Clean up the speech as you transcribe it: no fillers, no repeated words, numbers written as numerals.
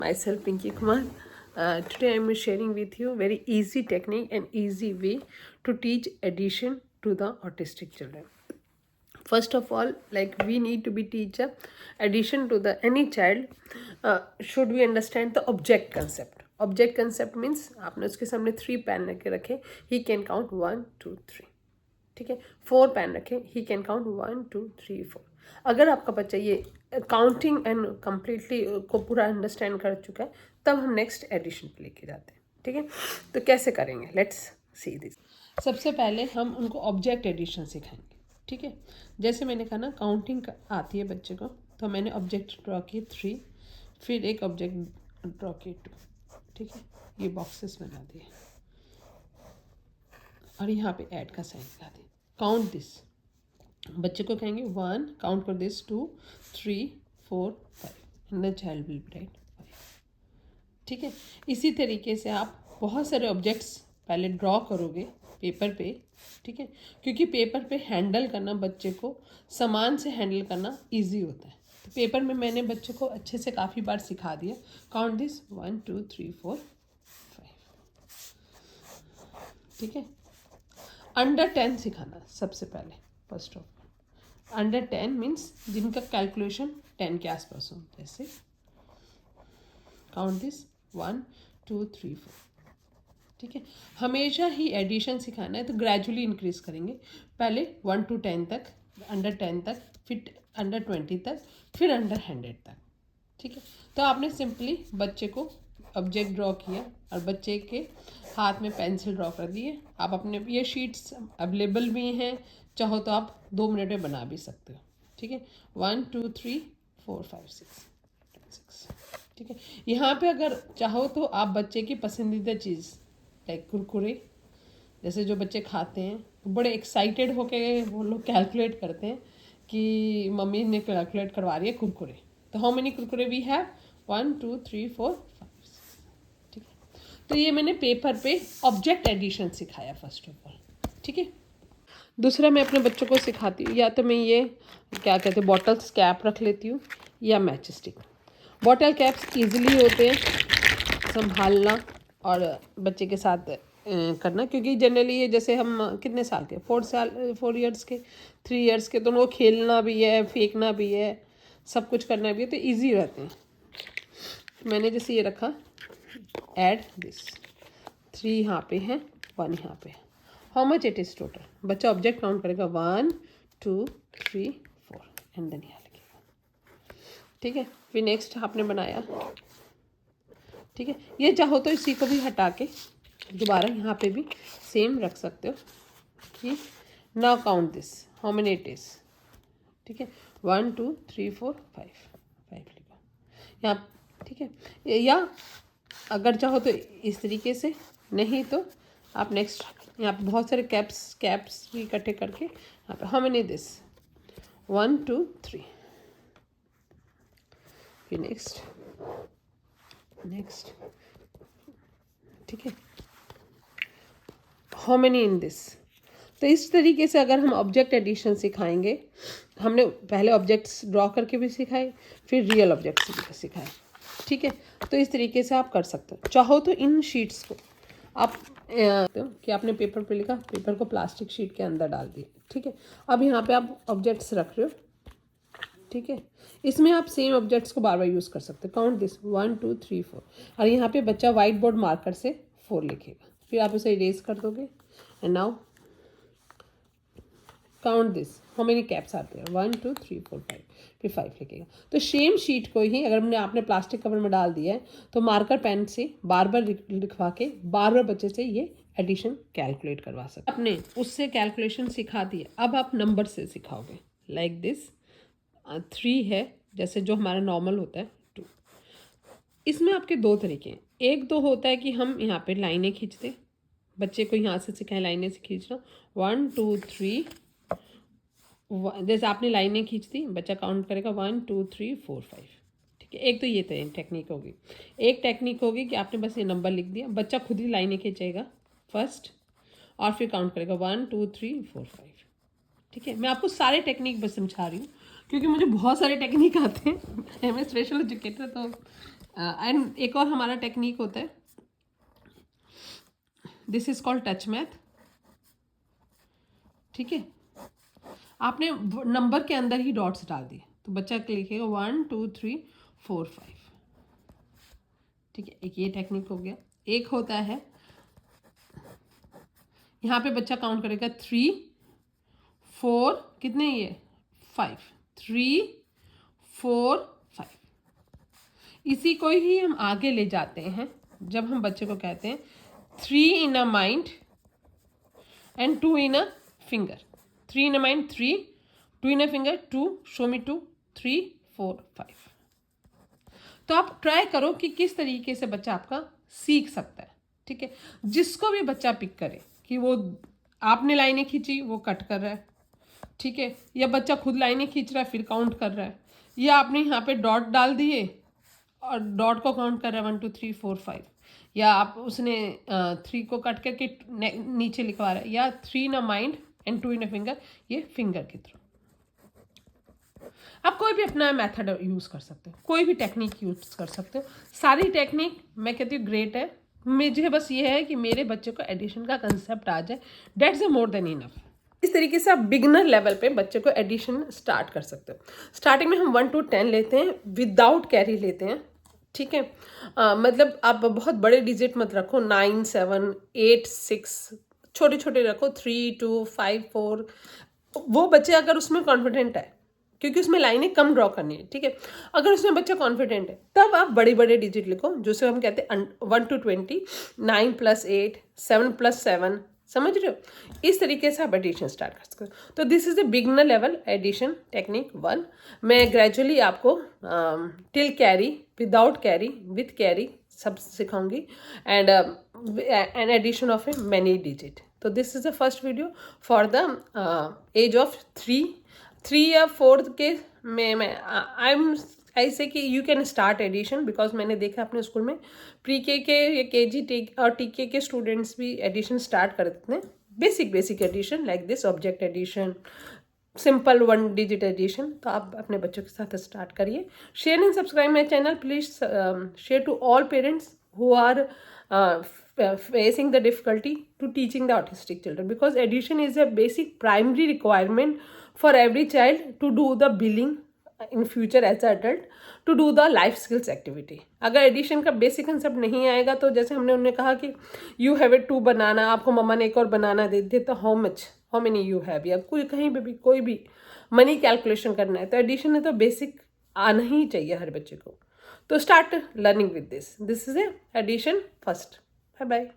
Myself Pinky Kumar. Today I am sharing with you very easy technique and easy way to teach addition to the autistic children. First of all, like we need to be teacher addition to the any child. Should we understand the object concept? Object concept means आपने उसके सामने 3 pen रखे, he can count 1 2 3. ठीक है, 4 pen रखें, he can count 1 2 3 4. अगर आपका बच्चा ये काउंटिंग एंड कम्प्लीटली को पूरा अंडरस्टैंड कर चुका है, तब हम नेक्स्ट एडिशन पे लेके जाते हैं. ठीक है, तो कैसे करेंगे, लेट्स सी दिस. सबसे पहले हम उनको ऑब्जेक्ट एडिशन सिखाएंगे. ठीक है, जैसे मैंने कहा ना काउंटिंग आती है बच्चे को, तो मैंने ऑब्जेक्ट ड्रॉ किए 3, फिर एक ऑब्जेक्ट ड्रॉ किए 2. ठीक है, ये बॉक्सेस बना दिए और यहाँ पे ऐड का साइन लगा दिया. काउंट दिस, बच्चे को कहेंगे 1, काउंट कर this 2 3 4 5 and the child will write 5. ठीक है, इसी तरीके से आप बहुत सारे ऑब्जेक्ट्स पहले ड्रॉ करोगे पेपर पे. ठीक है, क्योंकि पेपर पे हैंडल करना बच्चे को सामान से हैंडल करना इजी होता है. तो पेपर में मैंने बच्चे को अच्छे से काफ़ी बार सिखा दिया. Count this 1 2 3 4 5. ठीक है, अंडर 10 सिखाना सबसे पहले. First of all under 10 means जिनका कैलकुलेशन 10 के आसपास हो. जैसे काउंट दिस 1 2 3 4. ठीक है, हमेशा ही एडिशन सिखाना है तो ग्रेजुअली इंक्रीज करेंगे. पहले 1 to 10 तक, अंडर 10 तक, फिर अंडर 20 तक, फिर अंडर 100 तक. ठीक है, तो आपने सिंपली बच्चे को ऑब्जेक्ट ड्रॉ किया और बच्चे के हाथ में पेंसिल ड्रॉ कर दिए. आप अपने ये शीट्स अवेलेबल भी हैं, चाहो तो आप 2 मिनट में बना भी सकते हो. ठीक है, 1 2 3 4 5 6. ठीक है, यहाँ पे अगर चाहो तो आप बच्चे की पसंदीदा चीज़ लाइक कुरकुरे, जैसे जो बच्चे खाते हैं तो बड़े एक्साइटेड होके वो लोग कैलकुलेट करते हैं कि मम्मी ने कैलकुलेट करवा रही है कुरकुरे. तो how many Kurkure we have 1 2 3 4 5. ठीक है, तो ये मैंने पेपर पे ऑब्जेक्ट एडिशन सिखाया फर्स्ट ऑफ ऑल. ठीक है, दूसरा मैं अपने बच्चों को सिखाती हूँ, या तो मैं ये क्या कहते हैं बॉटल्स कैप रख लेती हूँ या match stick. Bottle caps easily होते हैं संभालना और बच्चे के साथ करना, क्योंकि जनरली ये जैसे हम कितने साल के 4 ईयर्स के 3 ईयर्स के, तो उनको खेलना भी है, फेंकना भी है, सब कुछ करना भी है, तो ईजी रहते हैं. मैंने जैसे ये रखा, ऐड दिस 3 यहाँ पे है, 1 यहाँ पे है. How much it is total, बच्चा ऑब्जेक्ट काउंट करेगा 1 2 3 4 एंड देन यहाँ लिखेगा. ठीक है, फिर नेक्स्ट आपने बनाया. ठीक है, ये चाहो तो इसी को भी हटा के दोबारा यहाँ पे भी सेम रख सकते हो. ठीक, now count this how many it is. ठीक है, 1 2 3 4 5 लिखो यहाँ. ठीक है, या अगर चाहो तो इस तरीके से, नहीं तो आप नेक्स्ट यहाँ पे बहुत सारे कैप्स भी इकट्ठे करके यहाँ पे हाउ मेनी दिस 1 2 3. फिर नेक्स्ट. ठीक है, हाउ मेनी इन दिस. तो इस तरीके से अगर हम ऑब्जेक्ट एडिशन सिखाएंगे, हमने पहले ऑब्जेक्ट्स ड्रॉ करके भी सिखाए, फिर रियल ऑब्जेक्ट्स भी सिखाए. ठीक है, तो इस तरीके से आप कर सकते हो. चाहो तो इन शीट्स को आप कि आपने पेपर पे लिखा, पेपर को प्लास्टिक शीट के अंदर डाल दिए. ठीक है, अब यहाँ पे आप ऑब्जेक्ट्स रख रहे हो. ठीक है, इसमें आप सेम ऑब्जेक्ट्स को बार बार यूज़ कर सकते हो. Count this 1 2 3 4. और यहाँ पे बच्चा वाइट बोर्ड मार्कर से 4 लिखेगा, फिर आप उसे इरेज कर दोगे. And now count this how many caps आते हैं 1 2 3 4 5, फिर 5 लिखेगा. तो सेम शीट को ही अगर आपने प्लास्टिक कवर में डाल दिया है, तो मार्कर पेन से बार बार लिखवा के बार बार बच्चे से ये एडिशन कैलकुलेट करवा सकते. आपने उससे कैलकुलेशन सिखा दिया, अब आप नंबर से सिखाओगे. लाइक दिस 3 है, जैसे जो हमारा नॉर्मल होता है 2. इसमें आपके 2 तरीके हैं. एक तो होता है कि हम यहाँ पे लाइनें खींचते, बच्चे को यहाँ से सिखाएं लाइनें से खींचना 1 2 3. जैसे आपने लाइनें खींच दी, बच्चा काउंट करेगा 1 2 3 4 5. ठीक है, एक तो ये टेक्निक होगी. एक टेक्निक होगी कि आपने बस ये नंबर लिख दिया, बच्चा खुद ही लाइनें खींचेगा फर्स्ट और फिर काउंट करेगा 1 2 3 4 5. ठीक है, मैं आपको सारे टेक्निक बस समझा रही हूँ, क्योंकि मुझे बहुत सारे टेक्निक आते हैं. मैं स्पेशल एजुकेटर, तो एंड एक और हमारा टेक्निक होता है, this is called touch math. ठीक है, आपने नंबर के अंदर ही डॉट्स डाल दिए तो बच्चा लिखेगा 1 2 3 4 5। ठीक है, एक ये टेक्निक हो गया। एक होता है यहाँ पे बच्चा काउंट करेगा 3 4, कितने ये 5, 3 4 5। इसी को ही हम आगे ले जाते हैं जब हम बच्चे को कहते हैं 3 in a mind and 2 in a finger. 3 in a mind 3, 2 in a finger 2, show me 2, 3 4 5। तो आप ट्राई करो कि किस तरीके से बच्चा आपका सीख सकता है। ठीक है, जिसको भी बच्चा पिक करे कि वो आपने लाइनें खींची वो कट कर रहा है, ठीक है, या बच्चा खुद लाइनें खींच रहा है फिर काउंट कर रहा है, या आपने यहाँ पे डॉट डाल दिए और डॉट को काउंट कर रहा है 1 2 3 4 5, या आप उसने 3 को कट करके नीचे लिखवा रहा है, या 3 in a mind and 2 in a finger, ये फिंगर के थ्रू। आप कोई भी अपना मेथड यूज़ कर सकते हो, कोई भी टेक्निक यूज़ कर सकते हो। सारी टेक्निक मैं कहती हूँ ग्रेट है। मुझे बस ये है कि मेरे बच्चे को एडिशन का कंसेप्ट आ जाए, डेट्स मोर देन इनफ। इस तरीके से आप बिगनर लेवल पे बच्चे को एडिशन स्टार्ट कर सकते हो। स्टार्टिंग में हम 1 to 10 लेते हैं, विदाउट कैरी लेते हैं। ठीक है, मतलब आप बहुत बड़े डिजिट मत रखो, 9 7 8 6, छोटे छोटे रखो, 3 2 5 4। वो बच्चे अगर उसमें कॉन्फिडेंट है, क्योंकि उसमें लाइनें कम ड्रॉ करनी है। ठीक है, अगर उसमें बच्चा कॉन्फिडेंट है तब आप बड़े बड़े डिजिट लिखो, जिसे हम कहते हैं 1 to 20, 9 + 8, 7 + 7। समझ रहे हो? इस तरीके से आप एडिशन स्टार्ट कर सकते हो। तो this is a beginner level addition technique 1। मैं ग्रेजुअली आपको till carry, without carry, with carry सब सिखाऊंगी, and an addition of a many digit. तो this is the first video for the age of 3 या 4 के में आई से कि you can start addition, because मैंने देखा अपने स्कूल में प्री के या KG और TK के स्टूडेंट्स भी एडिशन स्टार्ट कर देते हैं। Basic addition like this, object addition, simple 1 digit addition. तो आप अपने बच्चों के साथ स्टार्ट करिए। Share and subscribe my channel, please share to all parents who are facing the difficulty to teaching the autistic children, because addition is a basic primary requirement for every child to do the billing in future as an adult, to do the life skills activity. अगर addition का basic concept नहीं आएगा तो जैसे हमने उन्हें कहा कि यू हैव ए 2 बनाना, आपको मम्मा ने एक और बनाना दे दिया तो हाउ मेनी यू हैव, या कहीं पे भी कोई भी मनी कैलकुलेशन करना है तो एडिशन है तो बेसिक आना ही चाहिए हर बच्चे को। तो start learning with this is a addition first. Bye bye.